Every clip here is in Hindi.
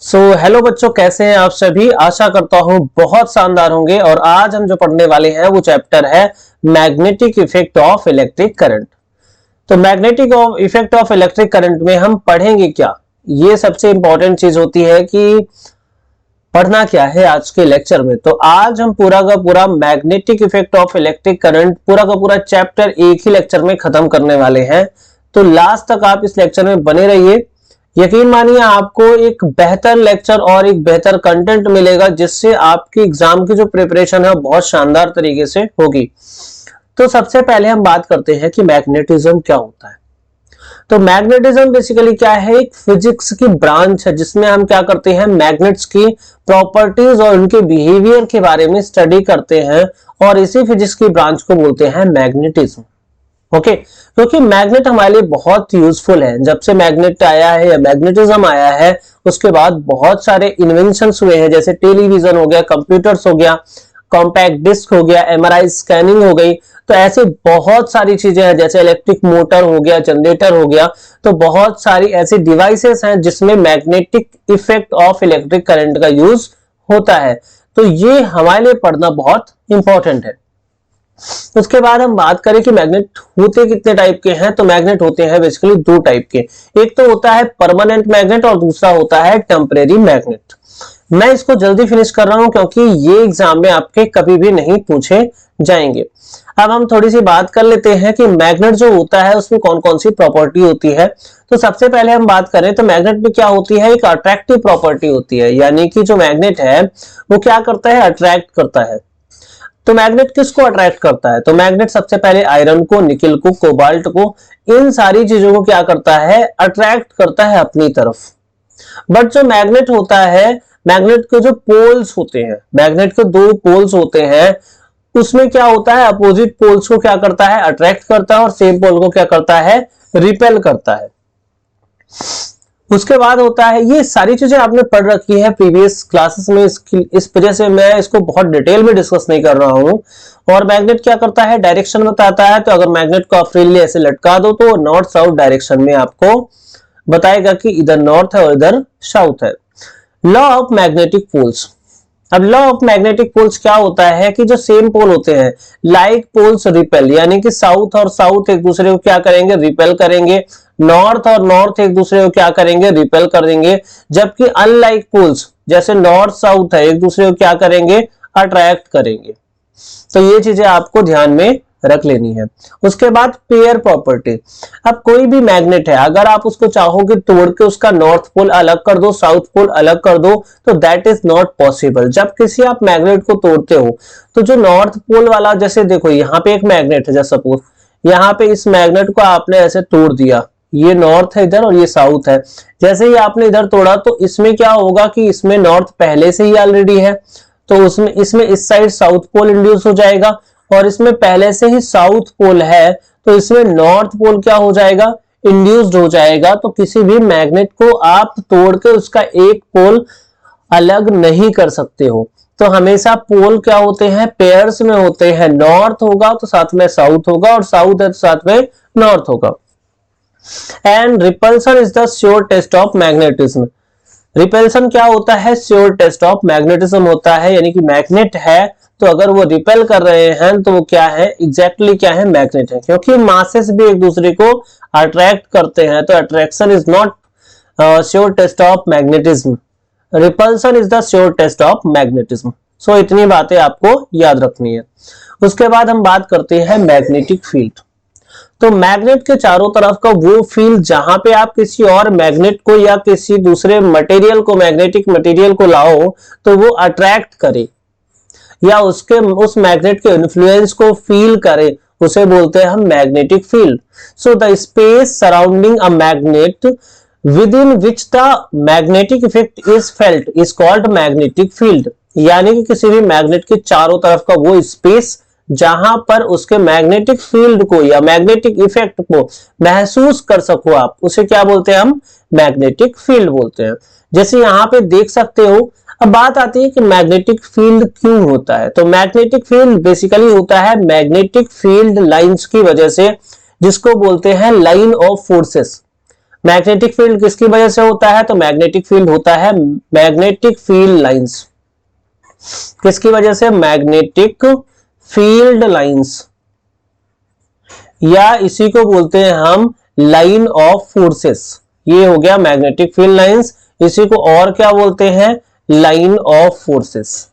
हेलो बच्चों, कैसे हैं आप सभी। आशा करता हूं बहुत शानदार होंगे। और आज हम जो पढ़ने वाले हैं वो चैप्टर है magnetic effect of electric current. तो magnetic effect of electric current में हम पढ़ेंगे क्या, ये सबसे इंपॉर्टेंट चीज होती है कि पढ़ना क्या है आज के लेक्चर में। तो आज हम पूरा का पूरा magnetic effect of electric current पूरा का पूरा चैप्टर एक ही लेक्चर में खत्म करने वाले हैं। तो लास्ट तक आप इस लेक्चर में बने रहिए। यकीन मानिए आपको एक बेहतर लेक्चर और एक बेहतर कंटेंट मिलेगा, जिससे आपकी एग्जाम की जो प्रिपरेशन है बहुत शानदार तरीके से होगी। तो सबसे पहले हम बात करते हैं कि मैग्नेटिज्म क्या होता है। तो मैग्नेटिज्म बेसिकली क्या है, एक फिजिक्स की ब्रांच है जिसमें हम क्या करते हैं, मैग्नेट्स की प्रॉपर्टीज और उनके बिहेवियर के बारे में स्टडी करते हैं, और इसी फिजिक्स की ब्रांच को बोलते हैं मैग्नेटिज्म। ओके, क्योंकि मैग्नेट हमारे लिए बहुत यूजफुल है। जब से मैग्नेट आया है या मैग्नेटिज्म आया है, उसके बाद बहुत सारे इन्वेंशंस हुए हैं, जैसे टेलीविजन हो गया, कंप्यूटर्स हो गया, कॉम्पैक्ट डिस्क हो गया, एमआरआई स्कैनिंग हो गई। तो ऐसे बहुत सारी चीजें हैं, जैसे इलेक्ट्रिक मोटर हो गया, जनरेटर हो गया। तो बहुत सारी ऐसी डिवाइसेस हैं जिसमें magnetic effect of electric current का यूज होता है। तो ये हमारे लिए पढ़ना बहुत इंपॉर्टेंट है। उसके बाद हम बात करें कि मैग्नेट होते कितने टाइप के हैं। तो मैग्नेट होते हैं बेसिकली दो टाइप के। एक तो होता है परमानेंट मैग्नेट और दूसरा होता है टेम्परेरी मैग्नेट। मैं इसको जल्दी फिनिश कर रहा हूं क्योंकि ये एग्जाम में आपके कभी भी नहीं पूछे जाएंगे। अब हम थोड़ी सी बात कर लेते हैं कि मैग्नेट जो होता है उसमें कौन कौन सी प्रॉपर्टी होती है। तो सबसे पहले हम बात करें तो मैग्नेट में क्या होती है, एक अट्रैक्टिव प्रॉपर्टी होती है। यानी कि जो मैग्नेट है वो क्या करता है, अट्रैक्ट करता है। तो मैग्नेट किसको अट्रैक्ट करता है, तो मैग्नेट सबसे पहले आयरन को, निकल को, कोबाल्ट को, इन सारी चीजों को क्या करता है, अट्रैक्ट करता है अपनी तरफ। बट जो मैग्नेट होता है, मैग्नेट के जो पोल्स होते हैं, मैग्नेट के दो पोल्स होते हैं, उसमें क्या होता है, अपोजिट पोल्स को क्या करता है, अट्रैक्ट करता है, और सेम पोल को क्या करता है, रिपेल करता है। उसके बाद होता है, ये सारी चीजें आपने पढ़ रखी है प्रीवियस क्लासेस में, इस वजह से मैं इसको बहुत डिटेल में डिस्कस नहीं कर रहा हूं। और मैग्नेट क्या करता है, डायरेक्शन बताता है। तो अगर मैग्नेट को आप फ्रीली ऐसे लटका दो तो नॉर्थ साउथ डायरेक्शन में आपको बताएगा कि इधर नॉर्थ है और इधर साउथ है। Law of magnetic poles. अब लॉ ऑफ मैग्नेटिक पोल्स क्या होता है कि जो सेम पोल होते हैं, लाइक पोल्स रिपेल, यानी कि साउथ और साउथ एक दूसरे को क्या करेंगे, रिपेल करेंगे। नॉर्थ और नॉर्थ एक दूसरे को क्या करेंगे, रिपेल करेंगे। जबकि अनलाइक पोल्स जैसे नॉर्थ साउथ है, एक दूसरे को क्या करेंगे, अट्रैक्ट करेंगे। तो ये चीजें आपको ध्यान में रख लेनी है। उसके बाद पेयर प्रॉपर्टी। अब कोई भी मैग्नेट है, अगर आप उसको चाहोगे तोड़ के उसका नॉर्थ पोल अलग कर दो, साउथ पोल अलग कर दो, तो दैट इज नॉट पॉसिबल। जब किसी आप मैग्नेट को तोड़ते हो तो जो नॉर्थ पोल वाला, जैसे देखो यहाँ पे एक मैग्नेट है, जैसे सपोज यहाँ पे इस मैग्नेट को आपने ऐसे तोड़ दिया, ये नॉर्थ है इधर और ये साउथ है। जैसे ही आपने इधर तोड़ा तो इसमें क्या होगा कि इसमें नॉर्थ पहले से ही ऑलरेडी है, तो उसमें इसमें इस साइड साउथ पोल इंड्यूस हो जाएगा, और इसमें पहले से ही साउथ पोल है तो इसमें नॉर्थ पोल क्या हो जाएगा, इंड्यूस्ड हो जाएगा। तो किसी भी मैग्नेट को आप तोड़ के उसका एक पोल अलग नहीं कर सकते हो। तो हमेशा पोल क्या होते हैं, पेयर्स में होते हैं। नॉर्थ होगा तो साथ में साउथ होगा, और साउथ है तो साथ में नॉर्थ होगा। And repulsion is the sure test of magnetism. Repulsion क्या होता है, श्योर टेस्ट ऑफ मैग्नेटिज्म होता है। यानी कि मैग्नेट है तो अगर वो रिपेल कर रहे हैं तो वो क्या है, एग्जैक्टली क्या है, मैग्नेट है। क्योंकि मासेस भी एक दूसरे को अट्रैक्ट करते हैं, तो attraction is not sure test of magnetism, repulsion is the sure test of magnetism. So इतनी बातें आपको याद रखनी है। उसके बाद हम बात करते हैं मैग्नेटिक फील्ड। तो मैग्नेट के चारों तरफ का वो फील्ड जहां पे आप किसी और मैग्नेट को या किसी दूसरे मटेरियल को, मैग्नेटिक मटेरियल को लाओ तो वो अट्रैक्ट करे या उसके उस मैग्नेट के इन्फ्लुएंस को फील करे, उसे बोलते हैं हम magnetic field. So the space surrounding a magnet with in which the magnetic effect is felt is called magnetic field. यानी कि किसी भी मैग्नेट के चारों तरफ का वो स्पेस जहां पर उसके मैग्नेटिक फील्ड को या मैग्नेटिक इफेक्ट को महसूस कर सको आप, उसे क्या बोलते हैं हम, मैग्नेटिक फील्ड बोलते हैं। जैसे यहां पे देख सकते हो। अब बात आती है कि मैग्नेटिक फील्ड क्यों होता है। तो मैग्नेटिक फील्ड बेसिकली होता है मैग्नेटिक फील्ड लाइंस की वजह से, जिसको बोलते हैं line of forces. Magnetic field किसकी वजह से होता है? तो मैग्नेटिक फील्ड होता है मैग्नेटिक फील्ड लाइंस। किसकी वजह से? मैग्नेटिक फील्ड लाइंस, या इसी को बोलते हैं हम लाइन ऑफ फोर्सेस। ये हो गया मैग्नेटिक फील्ड लाइंस। इसी को और क्या बोलते हैं? Line of forces.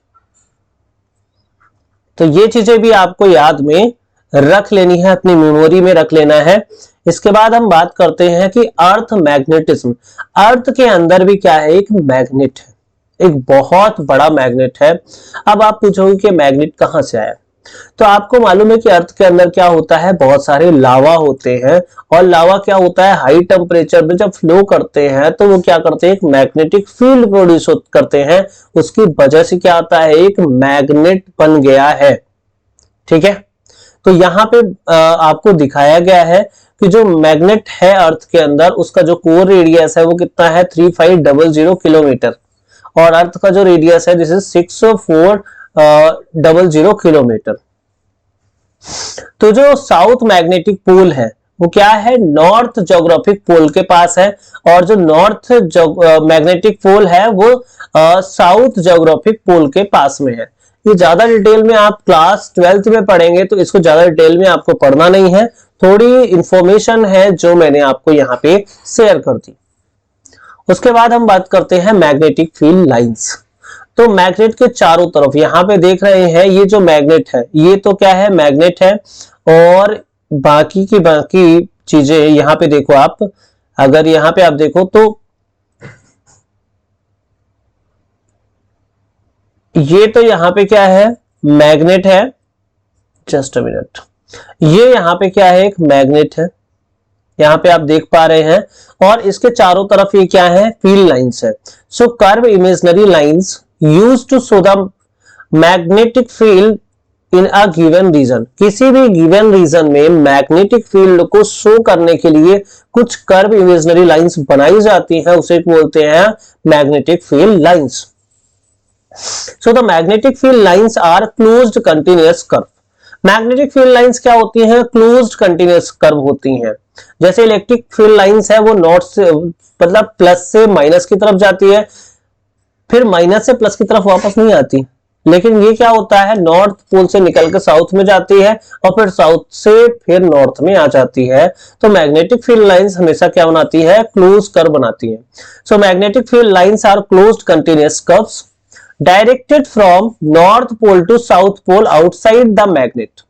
तो ये चीजें भी आपको याद में रख लेनी है, अपनी मेमोरी में रख लेना है। इसके बाद हम बात करते हैं कि अर्थ मैग्नेटिज्म। अर्थ के अंदर भी क्या है? एक मैग्नेट है, एक बहुत बड़ा मैग्नेट है। अब आप पूछोगे कि मैग्नेट कहां से आया? तो आपको मालूम है कि अर्थ के अंदर क्या होता है? बहुत सारे लावा होते हैं, और लावा क्या होता है? हाई टेम्परेचर में जब फ्लो करते हैं तो वो क्या करते हैं? एक मैग्नेटिक फील्ड प्रोड्यूस करते हैं। उसकी वजह से क्या आता है? एक मैग्नेट बन गया है। ठीक है, तो यहां पे आपको दिखाया गया है कि जो मैग्नेट है अर्थ के अंदर, उसका जो कोर रेडियस है वो कितना है? 3500 किलोमीटर, और अर्थ का जो रेडियस है दिस इज 6400 किलोमीटर। तो जो साउथ मैग्नेटिक पोल है वो क्या है? नॉर्थ ज्योग्राफिक पोल के पास है, और जो नॉर्थ मैग्नेटिक पोल है वो साउथ ज्योग्राफिक पोल के पास में है। ये ज्यादा डिटेल में आप क्लास 12th में पढ़ेंगे, तो इसको ज्यादा डिटेल में आपको पढ़ना नहीं है। थोड़ी इंफॉर्मेशन है जो मैंने आपको यहाँ पे शेयर कर दी। उसके बाद हम बात करते हैं मैग्नेटिक फील्ड लाइंस। तो मैग्नेट के चारों तरफ यहाँ पे देख रहे हैं, ये जो मैग्नेट है ये तो क्या है? मैग्नेट है, और बाकी की बाकी चीजें यहाँ पे देखो आप, अगर यहाँ पे आप देखो तो ये तो यहाँ पे क्या है? मैग्नेट है। जस्ट अ मिनट, ये यहाँ पे क्या है? एक मैग्नेट है, यहाँ पे आप देख पा रहे हैं, और इसके चारों तरफ ये क्या है? फील्ड लाइंस है। So curve imaginary lines used to show the magnetic field in a given region. किसी भी गिवन रीजन में मैग्नेटिक फील्ड को शो करने के लिए कुछ कर्व इमेजिनरी लाइंस बनाई जाती हैं, उसे बोलते हैं magnetic field lines. So the magnetic field lines are closed continuous curve. Magnetic field lines क्या होती हैं? क्लोज्ड कंटिन्यूअस कर्व होती हैं। जैसे इलेक्ट्रिक फील्ड लाइंस है वो नॉर्थ से मतलब प्लस से माइनस की तरफ जाती है, फिर माइनस से प्लस की तरफ वापस नहीं आती। लेकिन ये क्या होता है? नॉर्थ पोल से निकल के साउथ में जाती है, और फिर साउथ से फिर नॉर्थ में आ जाती है। तो मैग्नेटिक फील्ड लाइंस हमेशा क्या बनाती है? क्लोज कर्व बनाती है। So magnetic field lines are closed continuous curves directed from north pole to south pole outside the magnet.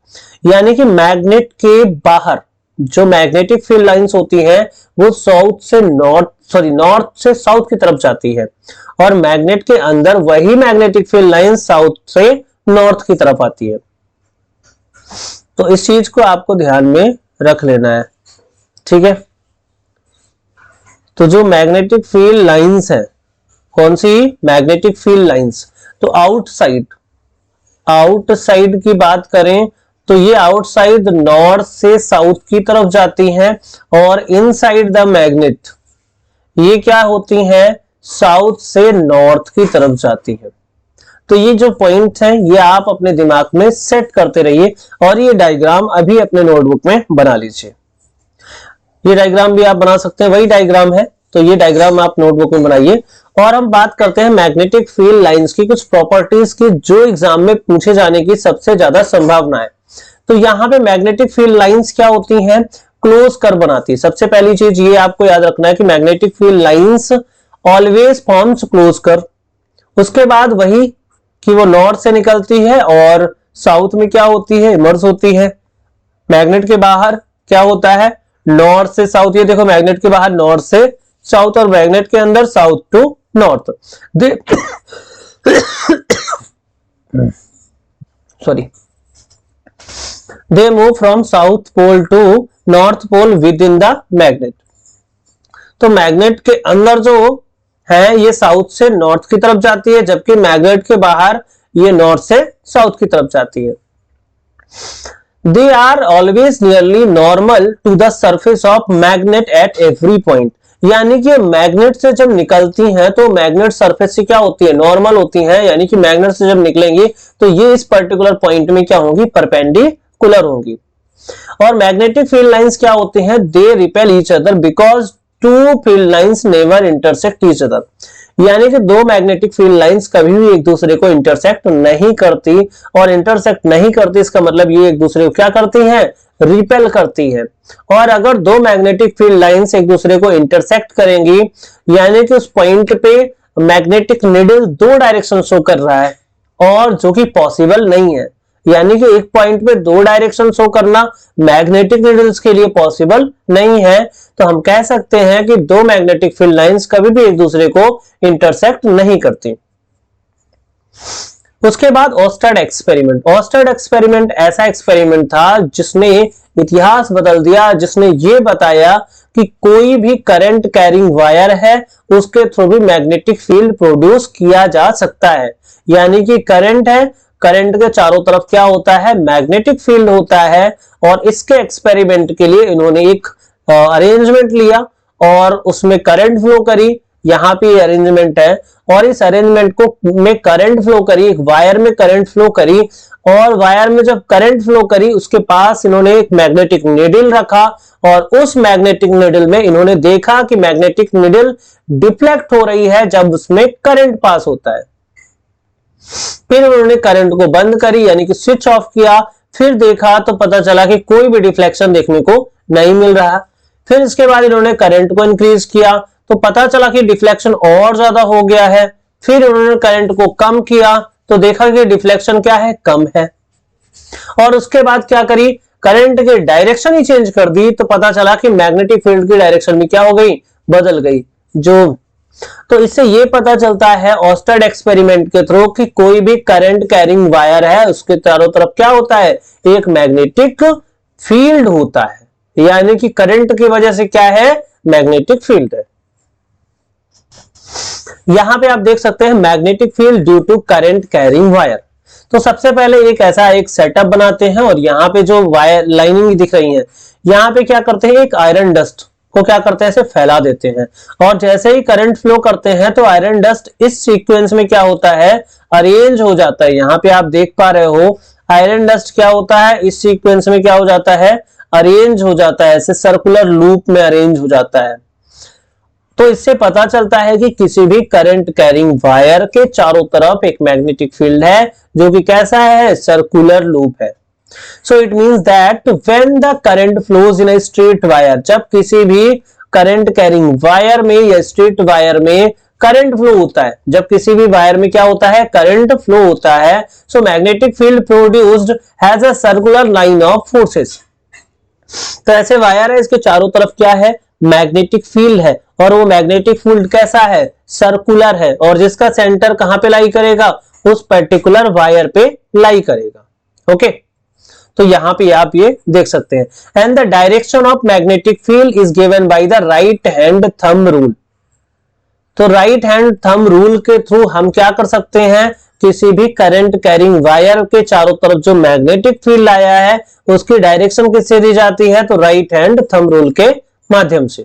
यानी कि मैग्नेट के बाहर जो मैग्नेटिक फील्ड लाइंस होती हैं वो साउथ से नॉर्थ से साउथ की तरफ जाती है, और मैग्नेट के अंदर वही मैग्नेटिक फील्ड लाइंस साउथ से नॉर्थ की तरफ आती है। तो इस चीज को आपको ध्यान में रख लेना है। ठीक है, तो जो मैग्नेटिक फील्ड लाइंस है, कौन सी? Magnetic field lines. तो आउटसाइड की बात करें तो ये आउटसाइड नॉर्थ से साउथ की तरफ जाती हैं, और इनसाइड द मैग्नेट ये क्या होती हैं? साउथ से नॉर्थ की तरफ जाती है। तो ये जो पॉइंट है ये आप अपने दिमाग में सेट करते रहिए, और ये डायग्राम अभी अपने नोटबुक में बना लीजिए। ये डायग्राम भी आप बना सकते हैं, वही डायग्राम है, तो ये डायग्राम आप नोटबुक में बनाइए। और हम बात करते हैं मैग्नेटिक फील्ड लाइंस की कुछ प्रॉपर्टीज की जो एग्जाम में पूछे जाने की सबसे ज्यादा संभावना है। तो यहाँ पे मैग्नेटिक फील्ड लाइंस क्या होती हैं? क्लोज कर्व बनाती है। सबसे पहली चीज ये आपको याद रखना है कि magnetic field lines always forms close curve. उसके बाद वही कि वो नॉर्थ से निकलती है और साउथ में क्या होती है? इमर्ज होती है। मैग्नेट के बाहर क्या होता है? नॉर्थ से साउथ। ये देखो मैग्नेट के बाहर नॉर्थ से साउथ, और मैग्नेट के अंदर south to north. They move from south pole to north pole within the magnet. तो मैग्नेट के अंदर जो है ये साउथ से नॉर्थ की तरफ जाती है, जबकि मैग्नेट के बाहर ये नॉर्थ से साउथ की तरफ जाती है। They are always nearly normal to the surface of magnet at every point। यानी कि मैग्नेट से जब निकलती हैं तो मैग्नेट सरफेस से क्या होती है? नॉर्मल होती हैं। यानी कि मैग्नेट से जब निकलेंगी तो ये इस पर्टिकुलर पॉइंट में क्या होंगी? परपेंडिकुलर होंगी। और मैग्नेटिक फील्ड लाइंस क्या होती हैं? They repel each other because two field lines never intersect each other, यानी कि दो मैग्नेटिक फील्ड लाइंस कभी भी एक दूसरे को इंटरसेक्ट नहीं करती, और इंटरसेक्ट नहीं करती इसका मतलब ये एक दूसरे को क्या करती हैं, रिपेल करती है। और अगर दो मैग्नेटिक फील्ड लाइंस एक दूसरे को इंटरसेक्ट करेंगी, यानी कि उस पॉइंट पे मैग्नेटिक नीडल दो डायरेक्शन शो कर रहा है, और जो कि पॉसिबल नहीं है, यानी कि एक पॉइंट पे दो डायरेक्शन शो करना मैग्नेटिक नीडल्स के लिए पॉसिबल नहीं है, तो हम कह सकते हैं कि दो मैग्नेटिक फील्ड लाइंस कभी भी एक दूसरे को इंटरसेक्ट नहीं करती। उसके बाद ऑस्टर्ड एक्सपेरिमेंट। ऑस्टर्ड एक्सपेरिमेंट ऐसा एक्सपेरिमेंट था जिसने इतिहास बदल दिया, जिसने ये बताया कि कोई भी करंट कैरिंग वायर है उसके थ्रू भी मैग्नेटिक फील्ड प्रोड्यूस किया जा सकता है। यानी कि करंट है, करंट के चारों तरफ क्या होता है, मैग्नेटिक फील्ड होता है, और इसके एक्सपेरिमेंट के लिए इन्होंने एक अरेंजमेंट लिया और उसमें करंट फ्लो करी। यहाँ पे अरेंजमेंट है, और इस अरेंजमेंट को में करंट फ्लो करी, एक वायर में करंट फ्लो करी, और वायर में जब करंट फ्लो करी उसके पास इन्होंने एक मैग्नेटिक नीडल रखा, और उस मैग्नेटिक नीडल में इन्होंने देखा कि मैग्नेटिक नीडल डिफ्लेक्ट हो रही है जब उसमें करंट पास होता है। फिर उन्होंने करंट को बंद करी, यानी कि स्विच ऑफ किया, फिर देखा तो पता चला कि कोई भी डिफ्लेक्शन देखने को नहीं मिल रहा। फिर इसके बाद इन्होंने करंट को इंक्रीज किया तो पता चला कि डिफ्लेक्शन और ज्यादा हो गया है। फिर उन्होंने करंट को कम किया तो देखा कि डिफ्लेक्शन क्या है, कम है। और उसके बाद क्या करी, करंट की डायरेक्शन ही चेंज कर दी तो पता चला कि मैग्नेटिक फील्ड की डायरेक्शन भी क्या हो गई, बदल गई। तो इससे ये पता चलता है ऑस्टर्ड एक्सपेरिमेंट के थ्रू कि कोई भी करंट कैरिंग वायर है उसके चारों तरफ क्या होता है, एक मैग्नेटिक फील्ड होता है, यानी कि करंट की वजह से क्या है, मैग्नेटिक फील्ड है। यहां पे आप देख सकते हैं magnetic field due to current carrying wire. तो सबसे पहले एक सेटअप बनाते हैं, और यहाँ पे जो वायर लाइनिंग दिख रही है, यहाँ पे क्या करते हैं, एक आयरन डस्ट को क्या करते हैं, इसे फैला देते हैं, और जैसे ही करंट फ्लो करते हैं तो आयरन डस्ट इस सीक्वेंस में क्या होता है, अरेंज हो जाता है। यहाँ पे आप देख पा रहे हो आयरन डस्ट क्या होता है, इस सीक्वेंस में क्या हो जाता है, अरेंज हो जाता है, ऐसे सर्कुलर लूप में अरेंज हो जाता है। तो इससे पता चलता है कि किसी भी करंट कैरिंग वायर के चारों तरफ एक मैग्नेटिक फील्ड है जो कि कैसा है, सर्कुलर लूप है। So it means that when the current flows in a straight wire, जब किसी भी करंट कैरिंग वायर में या स्ट्रेट वायर में करंट फ्लो होता है, जब किसी भी वायर में क्या होता है, करंट फ्लो होता है, so magnetic field produced has a circular line of forces। तो ऐसे वायर है, इसके चारों तरफ क्या है, मैग्नेटिक फील्ड है, और वो मैग्नेटिक फील्ड कैसा है, सर्कुलर है, और जिसका सेंटर कहां पे लाई करेगा, उस पर्टिकुलर वायर पे लाई करेगा। ओके, तो यहां पे आप ये देख सकते हैं, and the direction of magnetic field is given by the right hand thumb rule. तो राइट हैंड थंब रूल के थ्रू हम क्या कर सकते हैं, किसी भी करंट कैरिंग वायर के चारों तरफ जो मैग्नेटिक फील्ड आया है उसकी डायरेक्शन किससे दी जाती है, तो राइट हैंड थंब रूल के माध्यम से।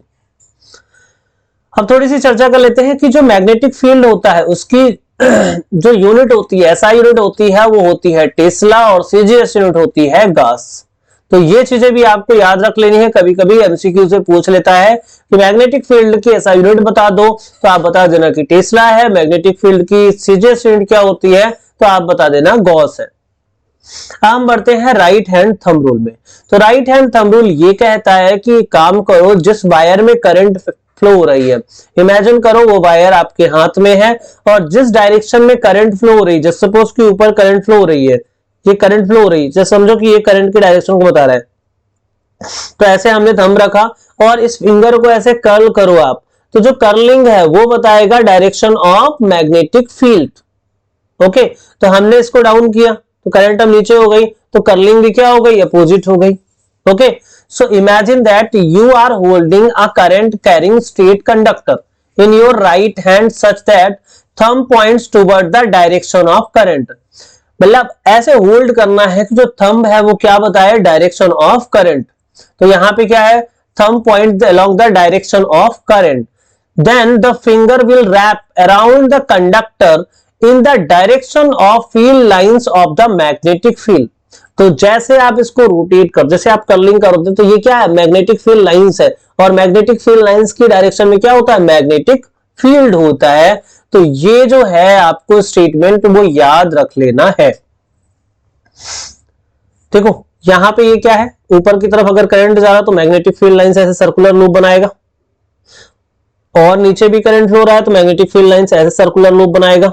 अब थोड़ी सी चर्चा कर लेते हैं कि जो मैग्नेटिक फील्ड होता है उसकी जो यूनिट होती है, एसआई यूनिट होती है, वो होती है टेस्ला, और सीजीएस यूनिट होती है गास। तो ये चीजें भी आपको याद रख लेनी है, कभी कभी एमसीक्यू से पूछ लेता है कि मैग्नेटिक फील्ड की एसआई यूनिट बता दो, तो आप बता देना कि टेस्ला है। मैग्नेटिक फील्ड की सीजीएस यूनिट क्या होती है, तो आप बता देना गॉस है। हम बढ़ते हैं राइट हैंड थंब रूल में। तो राइट हैंड थंब रूल ये कहता है कि काम करो, जिस वायर में करंट फ्लो हो रही है, इमेजिन करो वो वायर आपके हाथ में है, और जिस डायरेक्शन में करंट फ्लो हो रही है, जैसे सपोज कि ऊपर करंट फ्लो हो रही है, ये करंट फ्लो हो रही है, जैसे समझो कि ये करंट की डायरेक्शन को बता रहा है, तो ऐसे हमने थंब रखा और इस फिंगर को ऐसे कर्ल करो आप, तो जो कर्लिंग है वो बताएगा direction of magnetic field. Okay, तो हमने इसको डाउन किया तो करंट अब नीचे हो गई, तो कर्लिंग भी क्या हो गई, अपोजिट हो गई। Okay, so imagine that you are holding a current carrying straight conductor in your right hand such that thumb points toward the direction of current। मतलब ऐसे होल्ड करना है कि जो थंब है वो क्या बताए, डायरेक्शन ऑफ करंट। तो यहां पे क्या है, thumb point along the direction of current, then the finger will wrap around the conductor in the direction of field lines of the magnetic field। तो जैसे आप इसको रोटेट कर, जैसे आप कर्लिंग करोगे तो ये क्या है, मैग्नेटिक फील्ड लाइंस है, और मैग्नेटिक फील्ड लाइंस की डायरेक्शन में क्या होता है, मैग्नेटिक फील्ड होता है। तो ये जो है आपको स्टेटमेंट वो याद रख लेना है। देखो यहां पे ये क्या है, ऊपर की तरफ अगर करंट जा रहा तो मैग्नेटिक फील्ड लाइंस ऐसे सर्कुलर लूप बनाएगा, और नीचे भी करंट फ्लो रहा है तो मैग्नेटिक फील्ड लाइंस ऐसे सर्कुलर लूप बनाएगा।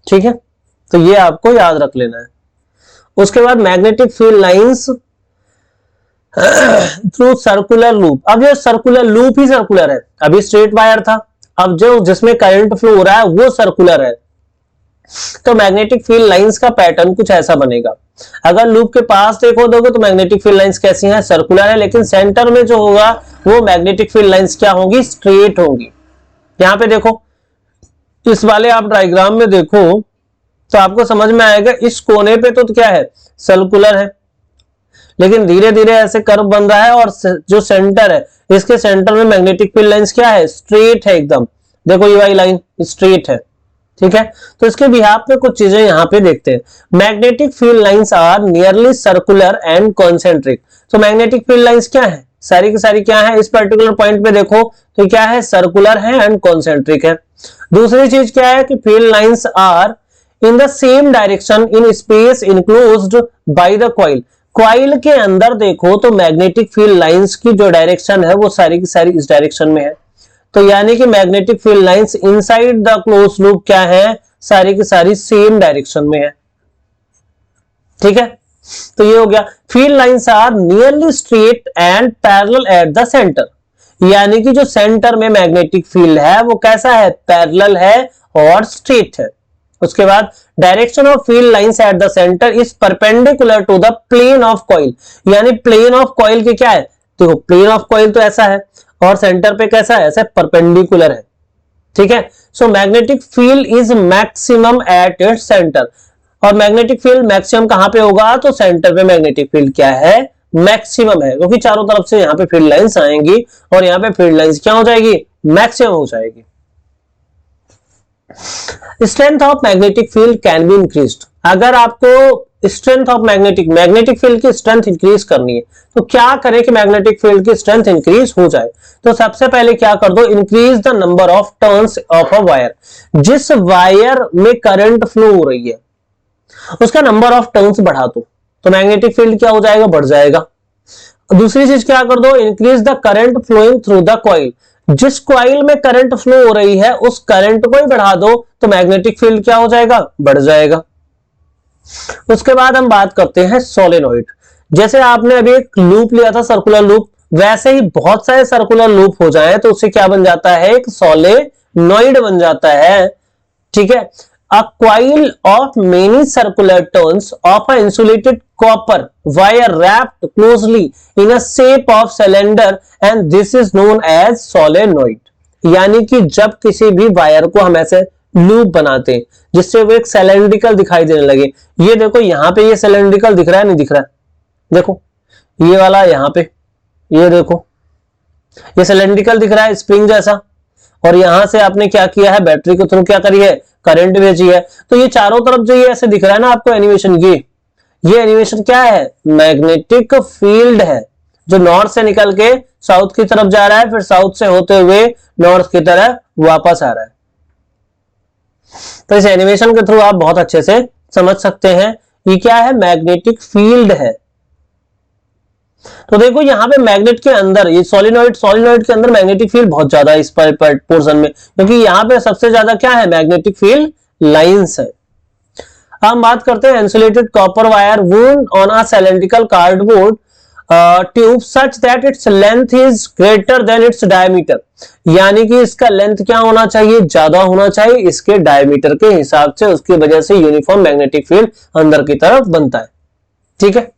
ठीक है, तो ये आपको याद रख लेना है। उसके बाद magnetic field lines through circular loop. अब ये सर्कुलर लूप ही सर्कुलर है, अभी स्ट्रेट वायर था, अब जो जिसमें करंट फ्लो हो रहा है वो सर्कुलर है, तो मैग्नेटिक फील्ड लाइंस का पैटर्न कुछ ऐसा बनेगा। अगर लूप के पास देखो दोगे तो मैग्नेटिक फील्ड लाइंस कैसी हैं, सर्कुलर है, लेकिन सेंटर में जो होगा वो मैग्नेटिक फील्ड लाइंस क्या होंगी, स्ट्रेट होंगी। यहां पे देखो, इस वाले आप डायग्राम में देखो तो आपको समझ में आएगा, इस कोने पे तो क्या है, सर्कुलर है, लेकिन धीरे धीरे ऐसे कर्व बन रहा है, और जो सेंटर है इसके सेंटर में मैग्नेटिक फील्ड लाइंस क्या है, स्ट्रेट है एकदम। देखो ये वाली लाइन स्ट्रेट है। ठीक है, तो इसके बिहाफ में कुछ चीजें यहां पे देखते हैं। Magnetic field lines are nearly circular and concentric. तो मैग्नेटिक फील्ड लाइंस क्या है, सारी की सारी क्या है, इस पर्टिकुलर पॉइंट पे देखो तो क्या है, सर्कुलर है एंड कॉन्सेंट्रिक है। दूसरी चीज क्या है कि field lines are in the same direction in space enclosed by the coil. Coil के अंदर देखो तो मैग्नेटिक फील्ड लाइंस की जो डायरेक्शन है वो सारी की सारी इस डायरेक्शन में है। तो यानी कि magnetic field lines inside the close loop क्या है, सारी की सारी सेम डायरेक्शन में है। ठीक है, तो ये हो गया। Field lines are nearly straight and parallel at the centre, यानी कि जो सेंटर में मैग्नेटिक फील्ड है वो कैसा है, पैरेलल है और स्ट्रेट है। उसके बाद direction of field lines at the centre is perpendicular to the plane of coil, यानी प्लेन ऑफ कॉइल के क्या है, देखो प्लेन ऑफ कॉइल तो ऐसा है और सेंटर पे कैसा है, ऐसे परपेंडिकुलर है। ठीक है, so magnetic field is maximum at its centre, और मैग्नेटिक फील्ड मैक्सिमम कहां पे होगा, तो सेंटर पे मैग्नेटिक फील्ड क्या है, मैक्सिमम है, क्योंकि चारों तरफ से यहां पे फील्ड लाइंस आएंगी और यहां पे फील्ड लाइंस क्या हो जाएगी, मैक्सिमम हो जाएगी। Strength of magnetic field can be increased. अगर आपको स्ट्रेंथ ऑफ मैग्नेटिक फील्ड की स्ट्रेंथ इंक्रीज करनी है तो क्या करें कि मैग्नेटिक फील्ड की स्ट्रेंथ इंक्रीज हो जाए, तो सबसे पहले क्या कर दो, increase the number of turns of a wire. जिस वायर में करंट फ्लो हो रही है उसका नंबर ऑफ टर्न्स बढ़ा दो, तो मैग्नेटिक फील्ड क्या हो जाएगा, बढ़ जाएगा। दूसरी चीज क्या कर दो, increase the current flowing through the coil. जिस कॉइल में करंट फ्लो हो रही है उस करंट को ही बढ़ा दो तो मैग्नेटिक फील्ड क्या हो जाएगा, बढ़ जाएगा। उसके बाद हम बात करते हैं सोलेनोइड। जैसे आपने अभी एक लूप लिया था सर्कुलर लूप, वैसे ही बहुत सारे सर्कुलर लूप हो जाए तो उससे क्या बन जाता है, एक सोलेनोइड बन जाता है। ठीक है, a coil of many circular turns of an insulated copper wire wrapped closely in a shape of cylinder and this is known as solenoid। यानी कि जब किसी भी वायर को हम ऐसे लूप बनाते हैं जिससे वो एक सिलेंड्रिकल दिखाई देने लगे, ये देखो यहां पे ये सिलेंड्रिकल दिख रहा है, नहीं दिख रहा है, देखो ये वाला यहां पे, ये देखो ये सिलेंड्रिकल दिख रहा है स्प्रिंग जैसा, और यहां से आपने क्या किया है, बैटरी के थ्रू क्या करी है, करंट भेजी है। तो ये चारों तरफ जो ये ऐसे दिख रहा है ना आपको एनिमेशन, ये एनिमेशन क्या है, मैग्नेटिक फील्ड है जो नॉर्थ से निकल के साउथ की तरफ जा रहा है, फिर साउथ से होते हुए नॉर्थ की तरफ वापस आ रहा है। तो इस एनिमेशन के थ्रू आप बहुत अच्छे से समझ सकते हैं ये क्या है, मैग्नेटिक फील्ड है। तो देखो यहां पे मैग्नेट के अंदर ये सोलिनॉइड के अंदर मैग्नेटिक फील्ड बहुत ज्यादा है इस पोर्शन में, क्योंकि यहां पे सबसे ज्यादा क्या है, मैग्नेटिक फील्ड लाइंस है। हम बात करते हैं insulated copper wire wound on a cylindrical cardboard tube such that its length is greater than its diameter, यानी कि इसका लेंथ क्या होना चाहिए, ज्यादा होना चाहिए इसके डायमीटर के हिसाब से, उसकी वजह से यूनिफॉर्म मैग्नेटिक फील्ड अंदर की तरफ बनता है। ठीक है,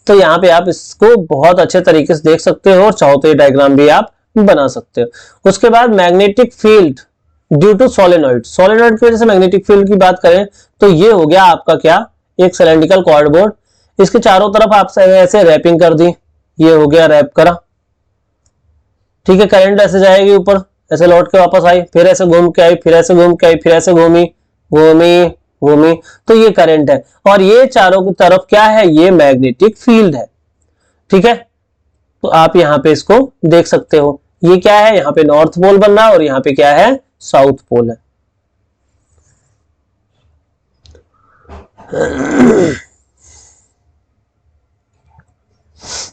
तो यहां पे आप इसको बहुत अच्छे तरीके से देख सकते हो और चाहो तो ये डायग्राम भी आप बना सकते हो। उसके बाद magnetic field due to solenoid की वजह से मैग्नेटिक फील्ड की बात करें तो ये हो गया आपका क्या, एक सिलेंड्रिकल कार्डबोर्ड, इसके चारों तरफ आप ऐसे रैपिंग कर दी, ये हो गया रैप करा। ठीक है, करंट ऐसे जाएगी ऊपर, ऐसे लौट के वापस आई, फिर ऐसे घूम के आई, फिर ऐसे घूम के आई, फिर ऐसे घूमी, तो ये करंट है, और ये चारों की तरफ क्या है, ये मैग्नेटिक फील्ड है। ठीक है, तो आप यहाँ पे इसको देख सकते हो, ये क्या है, यहाँ पे नॉर्थ पोल बन रहा है और यहाँ पे क्या है, साउथ पोल है।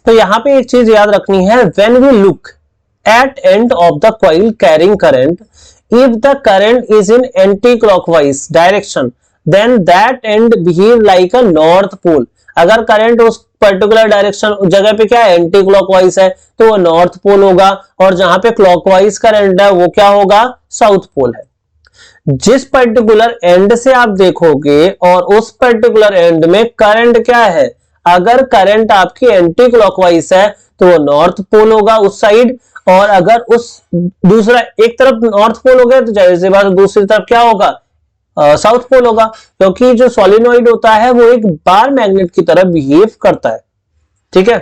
तो यहाँ पे एक चीज याद रखनी है, when we look at end of the coil carrying current, if the current is in anti-clockwise direction then that end behave like a north pole। अगर करंट उस पर्टिकुलर डायरेक्शन जगह पे क्या है, एंटी क्लॉकवाइज है, तो वो नॉर्थ पोल होगा, और जहां पे क्लॉकवाइज करंट है वो क्या होगा, साउथ पोल है। जिस पर्टिकुलर एंड से आप देखोगे और उस पर्टिकुलर एंड में करंट क्या है, अगर करंट आपकी एंटी क्लॉकवाइज है तो वो नॉर्थ पोल होगा उस साइड, और अगर उस दूसरा एक तरफ नॉर्थ पोल हो गया तो जाहिर सी बात दूसरी तरफ क्या होगा, साउथ पोल होगा, क्योंकि जो सोलिनॉइड होता है वो एक बार मैग्नेट की तरह बिहेव करता है। ठीक है,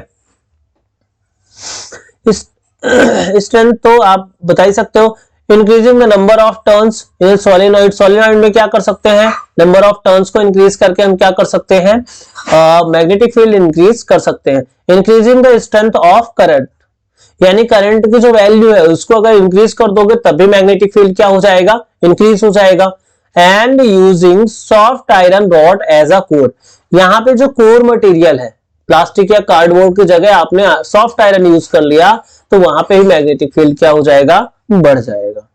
इस स्ट्रेंथ तो आप बता ही सकते हो। Increasing the number of turns in solenoid, solenoid में क्या कर सकते हैं, नंबर ऑफ टर्न्स को इंक्रीज करके हम क्या कर सकते हैं, मैग्नेटिक फील्ड इंक्रीज कर सकते हैं। Increasing the strength of current, यानी करंट की जो वैल्यू है उसको अगर इंक्रीज कर दोगे तब भी मैग्नेटिक फील्ड क्या हो जाएगा, इंक्रीज हो जाएगा। And using soft iron rod as a core, यहाँ पे जो कोर मटेरियल है प्लास्टिक या कार्डबोर्ड की जगह आपने सॉफ्ट आयरन यूज कर लिया तो वहां पे ही मैग्नेटिक फील्ड क्या हो जाएगा, बढ़ जाएगा।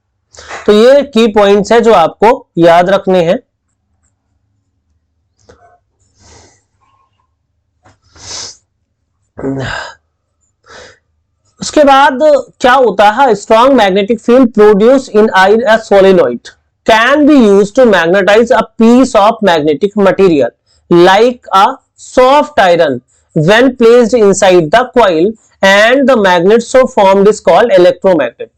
तो ये की पॉइंट्स है जो आपको याद रखने हैं। उसके बाद क्या होता है, strong magnetic field produce in iron solenoid can be used to magnetize a piece of magnetic material like a soft iron when placed inside the coil and the magnet so formed is called electromagnet.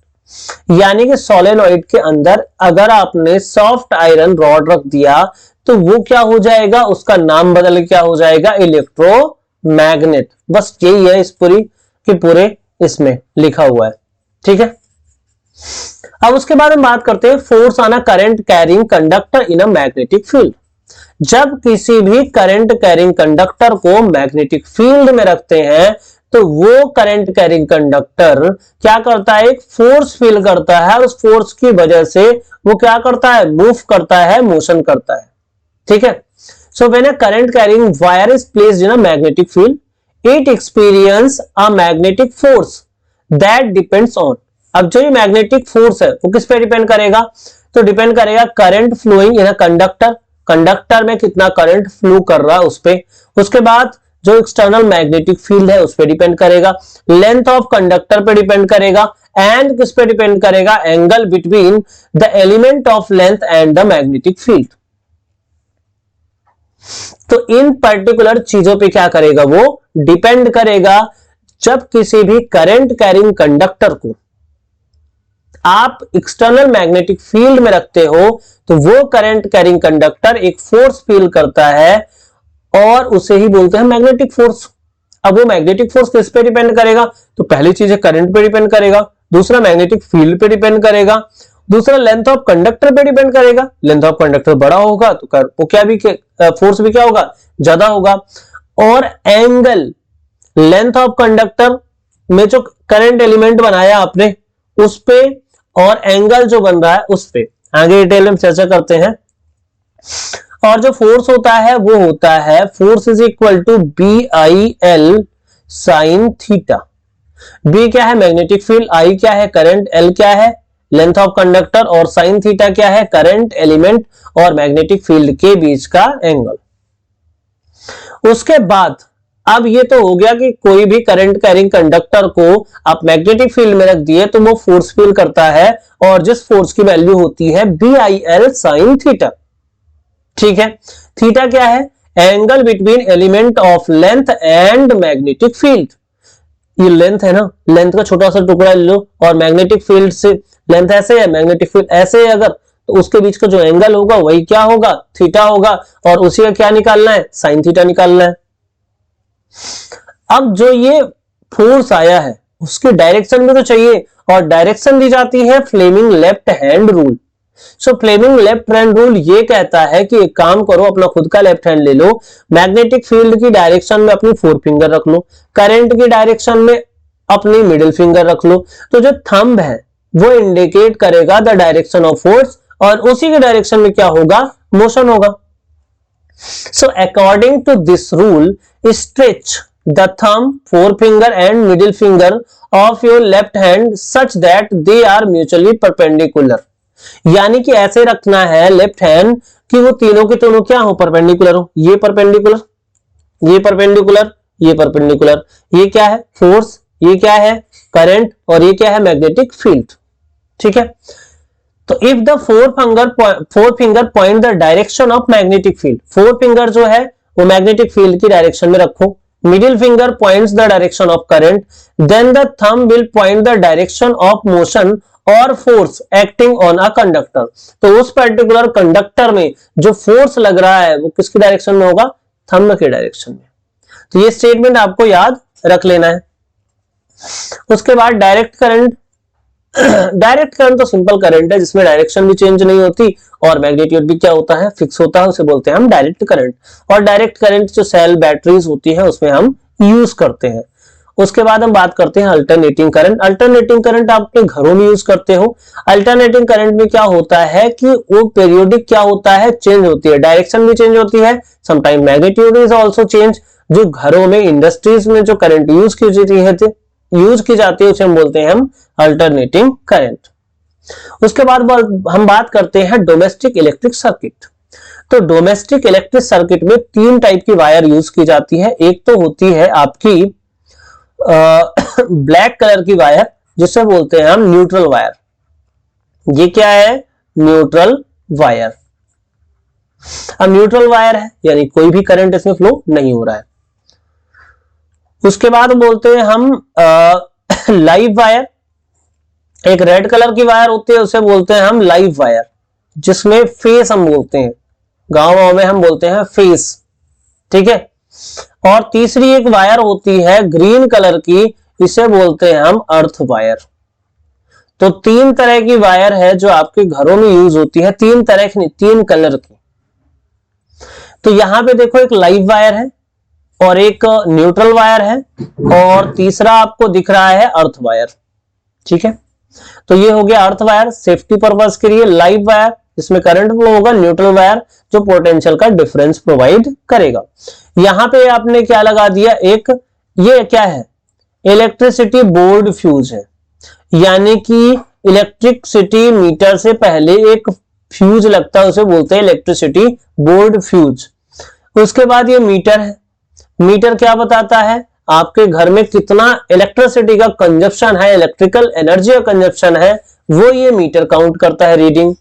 यानी कि सोलेनॉइड के अंदर अगर आपने सॉफ्ट आयरन रॉड रख दिया तो वो क्या हो जाएगा, उसका नाम बदल के क्या हो जाएगा, इलेक्ट्रोमैग्नेट। बस यही है इस पूरी के पूरे इसमें लिखा हुआ है। ठीक है, अब उसके बाद हम बात करते हैं force on a current carrying conductor in a magnetic field. जब किसी भी करंट कैरिंग कंडक्टर को मैग्नेटिक फील्ड में रखते हैं तो वो करंट कैरिंग कंडक्टर क्या करता है, एक फोर्स फील करता है, उस फोर्स की वजह से वो क्या करता है, मूव करता है, मोशन करता है। ठीक है, so when a current carrying wire is placed in a magnetic field it experience a magnetic force that depends on। अब जो ये मैग्नेटिक फोर्स है वो किस पे डिपेंड करेगा, तो डिपेंड करेगा current flowing in a conductor, conductor में कितना करंट फ्लो कर रहा है उस पे। उसके बाद जो एक्सटर्नल मैग्नेटिक फील्ड है उस पे डिपेंड करेगा, लेंथ ऑफ कंडक्टर पे डिपेंड करेगा, एंड किस पे डिपेंड करेगा, angle between the element of length and the magnetic field. तो इन पर्टिकुलर चीजों पे क्या करेगा, वो डिपेंड करेगा। जब किसी भी करंट कैरिंग कंडक्टर को आप एक्सटर्नल मैग्नेटिक फील्ड में रखते हो तो वो करंट कैरिंग कंडक्टर एक फोर्स फील करता है और उसे ही बोलते हैं मैग्नेटिक फोर्स। अब वो मैग्नेटिक फोर्स किस पे डिपेंड करेगा, तो पहली चीज है करंट पे डिपेंड करेगा, दूसरा मैग्नेटिक फील्ड पे डिपेंड करेगा, दूसरा लेंथ ऑफ कंडक्टर पे डिपेंड करेगा। लेंथ ऑफ कंडक्टर बड़ा होगा तो वो क्या भी फोर्स भी क्या होगा, ज्यादा होगा। और एंगल, लेंथ ऑफ कंडक्टर में जो करंट एलिमेंट बनाया आपने उस पे, और एंगल जो बन रहा है उस पे आगे डिटेल में चर्चा करते हैं। और जो फोर्स होता है वो होता है force is equal to B I L sine theta. B क्या है, मैग्नेटिक फील्ड, आई क्या है, करंट, एल क्या है, लेंथ ऑफ कंडक्टर, और साइन थीटा क्या है, करंट एलिमेंट और मैग्नेटिक फील्ड के बीच का एंगल। उसके बाद अब ये तो हो गया कि कोई भी करंट कैरिंग कंडक्टर को आप मैग्नेटिक फील्ड में रख दिए तो वो फोर्स फील करता है, और जिस फोर्स की वैल्यू होती है B I L sine theta. ठीक है, थीटा क्या है, angle between element of length and magnetic field. ये लेंथ है ना, लेंथ का छोटा सा टुकड़ा ले लो और मैग्नेटिक फील्ड से लेंथ ऐसे है, मैग्नेटिक फील्ड ऐसे है, अगर तो उसके बीच का जो एंगल होगा वही क्या होगा, थीटा होगा, और उसी का क्या निकालना है, साइन थीटा निकालना है। अब जो ये फोर्स आया है उसके डायरेक्शन में तो चाहिए, और डायरेक्शन दी जाती है फ्लेमिंग लेफ्ट हैंड रूल। सो फ्लेमिंग लेफ्ट हैंड रूल ये कहता है कि एक काम करो, अपना खुद का लेफ्ट हैंड ले लो, मैग्नेटिक फील्ड की डायरेक्शन में अपनी 4 फिंगर रख लो, करंट की डायरेक्शन में अपनी मिडिल फिंगर रख लो। तो जो थंब है वो इंडिकेट करेगा द डायरेक्शन ऑफ फोर्स, और उसी के डायरेक्शन में क्या होगा, मोशन होगा। So according to this rule, stretch the thumb, forefinger and middle finger of your left hand such that they are mutually perpendicular. यानी कि ऐसे रखना है लेफ्ट हैंड कि वो तीनों के तीनों क्या हो, परपेंडिकुलर हो। ये परपेंडिकुलर, ये परपेंडिकुलर, ये परपेंडिकुलर। ये क्या है, फोर्स, ये क्या है, करंट, और ये क्या है, मैग्नेटिक फील्ड। ठीक है। तो if the four finger point the direction of magnetic field, four finger जो है वो मैग्नेटिक फील्ड की डायरेक्शन में रखो, middle finger points the direction of current, then the thumb will point the direction of motion और force acting on a conductor. तो उस पर्टिकुलर कंडक्टर में जो फोर्स लग रहा है वो किसकी डायरेक्शन में होगा, थंब के डायरेक्शन में। तो ये स्टेटमेंट आपको याद रख लेना है। उसके बाद डायरेक्ट करंट। डायरेक्ट करंट तो सिंपल करंट है जिसमें डायरेक्शन भी चेंज नहीं होती और मैग्नीट्यूड भी क्या होता है, फिक्स होता है, उसे बोलते हैं हम डायरेक्ट करंट। और डायरेक्ट करंट जो सेल बैटरीज होती है उसमें हम यूज करते हैं। उसके बाद हम बात करते हैं अल्टरनेटिंग करंट। अल्टरनेटिंग करंट आप अपने घरों में यूज करते हो। अल्टरनेटिंग करंट में क्या होता है कि वो पीरियोडिक क्या होता है, चेंज होती है, डायरेक्शन भी चेंज होती है, sometime magnitude is also change. जो घरों में, इंडस्ट्रीज में जो करंट यूज की जाती है उसे हम बोलते हैं हम अल्टरनेटिंग करंट। उसके बाद हम बात करते हैं डोमेस्टिक इलेक्ट्रिक सर्किट। तो डोमेस्टिक इलेक्ट्रिक सर्किट में तीन टाइप की वायर यूज की जाती है। एक तो होती है आपकी ब्लैक कलर की वायर जिसे बोलते हैं हम न्यूट्रल वायर। ये क्या है, न्यूट्रल वायर। अब न्यूट्रल वायर है यानी कोई भी करंट इसमें फ्लो नहीं हो रहा है। उसके बाद बोलते हैं हम लाइव वायर। एक रेड कलर की वायर होती है उसे बोलते हैं हम लाइव वायर, जिसमें फेस हम बोलते हैं, गांव में हम बोलते हैं फेस। ठीक है। और तीसरी एक वायर होती है ग्रीन कलर की, इसे बोलते हैं हम अर्थ वायर। तो तीन तरह की वायर है जो आपके घरों में यूज होती है, तीन तरह की, तीन कलर की। तो यहां पे देखो एक लाइव वायर है और एक न्यूट्रल वायर है और तीसरा आपको दिख रहा है अर्थ वायर। ठीक है। तो ये हो गया अर्थ वायर सेफ्टी पर्पस के लिए, लाइव वायर इसमें करंट फ्लो होगा, न्यूट्रल वायर जो पोटेंशियल का डिफरेंस प्रोवाइड करेगा। यहां पे आपने क्या लगा दिया, एक ये क्या है, इलेक्ट्रिसिटी बोर्ड फ्यूज है। यानी कि इलेक्ट्रिसिटी मीटर से पहले एक फ्यूज लगता है उसे बोलते हैं इलेक्ट्रिसिटी बोर्ड फ्यूज। उसके बाद ये मीटर है। मीटर क्या बताता है, आपके घर में कितना इलेक्ट्रिसिटी का कंजप्शन है, इलेक्ट्रिकल एनर्जी का कंजप्शन है, वो ये मीटर काउंट करता है रीडिंग।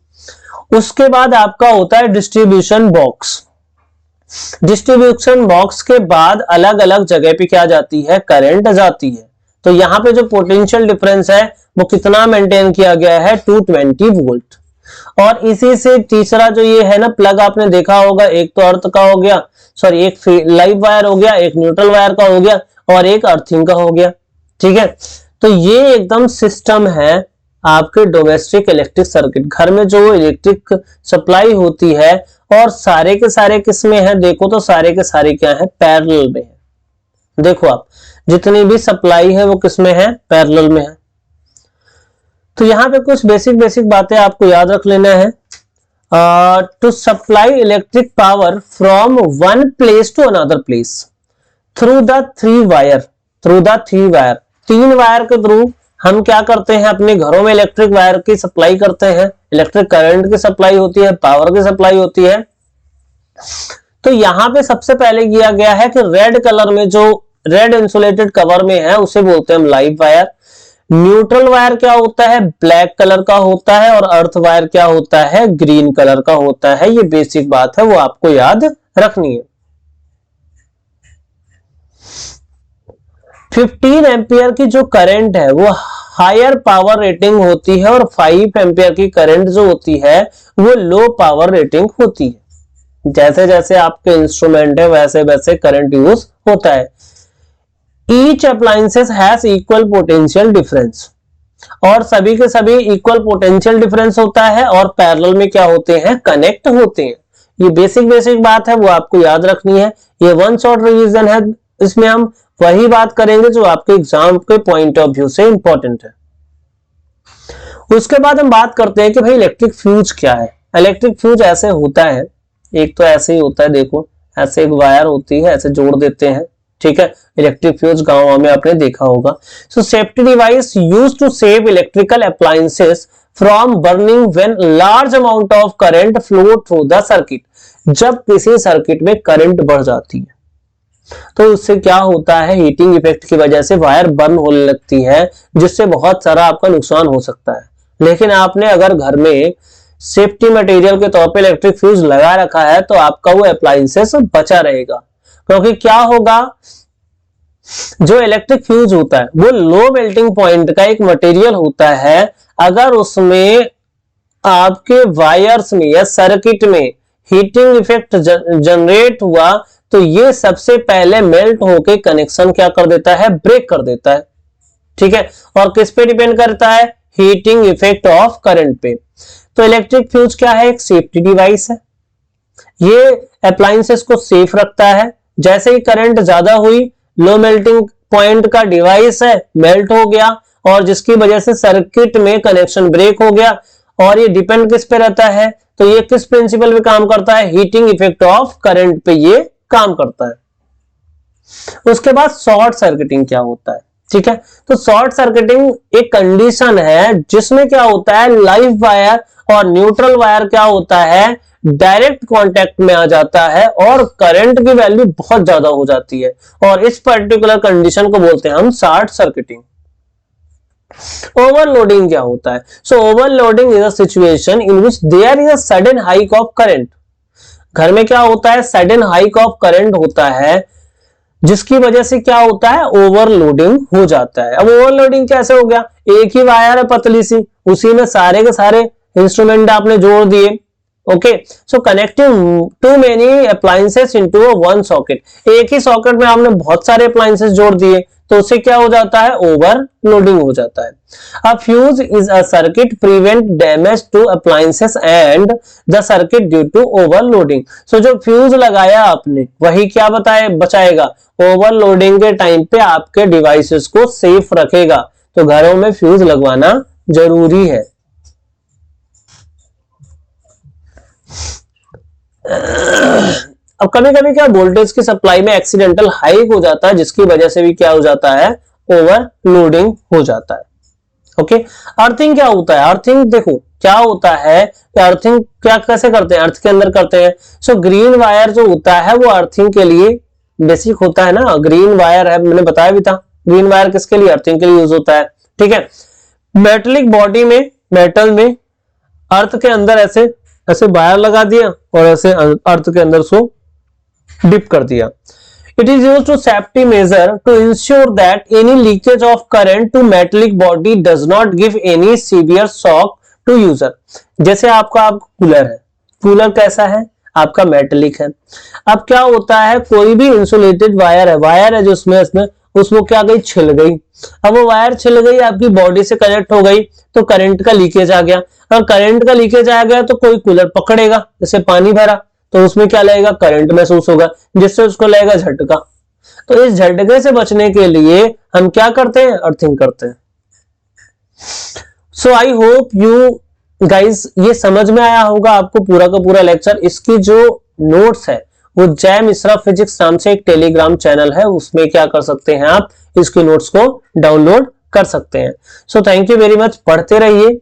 उसके बाद आपका होता है डिस्ट्रीब्यूशन बॉक्स। डिस्ट्रीब्यूशन बॉक्स के बाद अलग अलग जगह पे क्या जाती है, करंट जाती है। तो यहां पे जो पोटेंशियल डिफरेंस है वो कितना मेंटेन किया गया है, 220 वोल्ट। और इसी से तीसरा जो ये है ना प्लग, आपने देखा होगा, एक तो अर्थ का हो गया, सॉरी एक लाइव वायर हो गया, एक न्यूट्रल वायर का हो गया और एक अर्थिंग का हो गया। ठीक है। तो ये एकदम सिस्टम है आपके डोमेस्टिक इलेक्ट्रिक सर्किट, घर में जो इलेक्ट्रिक सप्लाई होती है। और सारे के सारे किसमें है, देखो तो सारे के सारे क्या है, पैरेलल में है। देखो आप जितनी भी सप्लाई है वो किसमें है, पैरेलल में है। तो यहां पे कुछ बेसिक बातें आपको याद रख लेना है। To supply electric power from one place to another place through the three wire, तीन वायर के थ्रू हम क्या करते हैं, अपने घरों में इलेक्ट्रिक वायर की सप्लाई करते हैं, इलेक्ट्रिक करंट की सप्लाई होती है, पावर की सप्लाई होती है। तो यहां पे सबसे पहले किया गया है कि रेड कलर में जो रेड इंसुलेटेड कवर में है उसे बोलते हैं हम लाइव वायर। न्यूट्रल वायर क्या होता है, ब्लैक कलर का होता है, और अर्थ वायर क्या होता है, ग्रीन कलर का होता है। ये बेसिक बात है, वो आपको याद रखनी है। 15 एम्पियर की जो करंट है वो हायर पावर रेटिंग होती है और 5 एम्पियर की करंट जो होती है वो लो पावर रेटिंग होती है। जैसे जैसे आपके इंस्ट्रूमेंट है वैसे वैसे करंट यूज होता है। Each appliances has equal potential difference, और सभी के सभी इक्वल पोटेंशियल डिफरेंस होता है और पैरेलल में क्या होते हैं, कनेक्ट होते हैं। ये बेसिक बात है, वो आपको याद रखनी है। ये वन शॉट रिवीजन है, इसमें हम वही बात करेंगे जो आपके एग्जाम के पॉइंट ऑफ व्यू से इंपॉर्टेंट है। उसके बाद हम बात करते हैं कि भाई इलेक्ट्रिक फ्यूज क्या है। इलेक्ट्रिक फ्यूज ऐसे होता है, एक तो ऐसे ही होता है, देखो ऐसे एक वायर होती है, ऐसे जोड़ देते हैं, ठीक है। इलेक्ट्रिक फ्यूज गांव में आपने देखा होगा। So safety device used to save electrical appliances from burning when large amount of current flow through the circuit. जब किसी सर्किट में करंट बढ़ जाती है तो उससे क्या होता है, हीटिंग इफेक्ट की वजह से वायर बर्न होने लगती है, जिससे बहुत सारा आपका नुकसान हो सकता है। लेकिन आपने अगर घर में सेफ्टी मटेरियल के तौर पे इलेक्ट्रिक फ्यूज लगा रखा है तो आपका वो अप्लायंसेस बचा रहेगा। क्योंकि क्या होगा, जो इलेक्ट्रिक फ्यूज होता है वो लो मेल्टिंग पॉइंट का एक मटेरियल होता है। अगर उसमें आपके वायर्स में या सर्किट में हीटिंग इफेक्ट जनरेट हुआ तो ये सबसे पहले मेल्ट होके कनेक्शन क्या कर देता है, ब्रेक कर देता है, ठीक है। और किस पे डिपेंड करता है, हीटिंग इफेक्ट ऑफ करंट पे। तो इलेक्ट्रिक फ्यूज क्या है, एक सेफ्टी डिवाइस है। ये अप्लायंसेस को सेफ रखता है। जैसे ही करंट ज्यादा हुई, लो मेल्टिंग पॉइंट का डिवाइस है, मेल्ट हो गया और जिसकी वजह से सर्किट में कनेक्शन ब्रेक हो गया। और ये डिपेंड किस पे रहता है, तो ये किस प्रिंसिपल पे काम करता है, हीटिंग इफेक्ट ऑफ करंट पे ये काम करता है। उसके बाद शॉर्ट सर्किटिंग क्या होता है, ठीक है। तो शॉर्ट सर्किटिंग एक कंडीशन है जिसमें क्या होता है, लाइव वायर और न्यूट्रल वायर क्या होता है, डायरेक्ट कांटेक्ट में आ जाता है और करंट की वैल्यू बहुत ज्यादा हो जाती है। और इस पर्टिकुलर कंडीशन को बोलते हैं हम शॉर्ट सर्किटिंग। ओवरलोडिंग क्या होता है, so overloading is a situation in which there is a sudden hike of current. घर में क्या होता है, सडन हाइक ऑफ करंट होता है, जिसकी वजह से क्या होता है, ओवरलोडिंग हो जाता है। अब ओवरलोडिंग कैसे हो गया, एक ही वायर है पतली सी, उसी में सारे के सारे इंस्ट्रूमेंट आपने जोड़ दिए, okay. So connecting to many appliances into one socket. एक ही सॉकेट में आपने बहुत सारे अप्लायंसेस जोड़ दिए तो उससे क्या हो जाता है, ओवरलोडिंग हो जाता है। A fuse is a circuit prevent damage to appliances and the circuit due to overloading. So जो फ्यूज लगाया आपने वही क्या बचाएगा, ओवरलोडिंग के टाइम पे आपके डिवाइसेस को सेफ रखेगा। तो घरों में फ्यूज लगवाना जरूरी है। अब कभी कभी क्या वोल्टेज की सप्लाई में एक्सीडेंटल हाइक हो जाता है, जिसकी वजह से भी क्या हो जाता है, ओवरलोडिंग हो जाता है, ओके। अर्थिंग क्या होता है, अर्थिंग देखो क्या होता है कि अर्थिंग क्या कैसे करते हैं, अर्थ के अंदर करते हैं। सो ग्रीन वायर जो होता है वो अर्थिंग के लिए बेसिक होता है ना, ग्रीन वायर है, मैंने बताया भी था। ग्रीन वायर किसके लिए, अर्थिंग के लिए यूज होता है, ठीक है। मेटलिक बॉडी में, मेटल में अर्थ के अंदर ऐसे ऐसे वायर लगा दिया और ऐसे अर्थ के अंदर सो डिप कर दिया। It is used to safety measure to ensure that any leakage of current to metallic body does not give any severe shock to user। जैसे आपका कूलर है, कूलर कैसा है, आपका मेटेलिक है। अब क्या होता है, कोई भी इंसुलेटेड वायर है जो उसमें क्या गई, छिल गई। अब वो वायर छिल गई, आपकी बॉडी से कनेक्ट हो गई तो करंट का लीकेज आ गया। और करंट का लीकेज आ गया तो कोई कूलर पकड़ेगा, जैसे पानी भरा तो उसमें क्या लगेगा, करंट महसूस होगा, जिससे उसको लगेगा झटका। तो इस झटके से बचने के लिए हम क्या करते हैं, अर्थिंग करते हैं। सो आई होप यू गाइज ये समझ में आया होगा आपको पूरा का पूरा लेक्चर। इसकी जो नोट्स है वो जय मिश्रा फिजिक्स नाम से एक टेलीग्राम चैनल है, उसमें क्या कर सकते हैं आप, इसकी नोट्स को डाउनलोड कर सकते हैं। So thank you very much, पढ़ते रहिए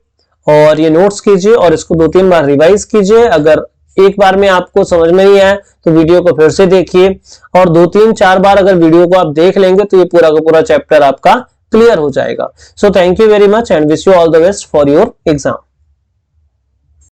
और ये नोट्स कीजिए और इसको 2-3 बार रिवाइज कीजिए। अगर एक बार में आपको समझ में नहीं आया तो वीडियो को फिर से देखिए और 2-3-4 बार अगर वीडियो को आप देख लेंगे तो ये पूरा का पूरा चैप्टर आपका क्लियर हो जाएगा। So thank you very much and wish you all the best for your exam.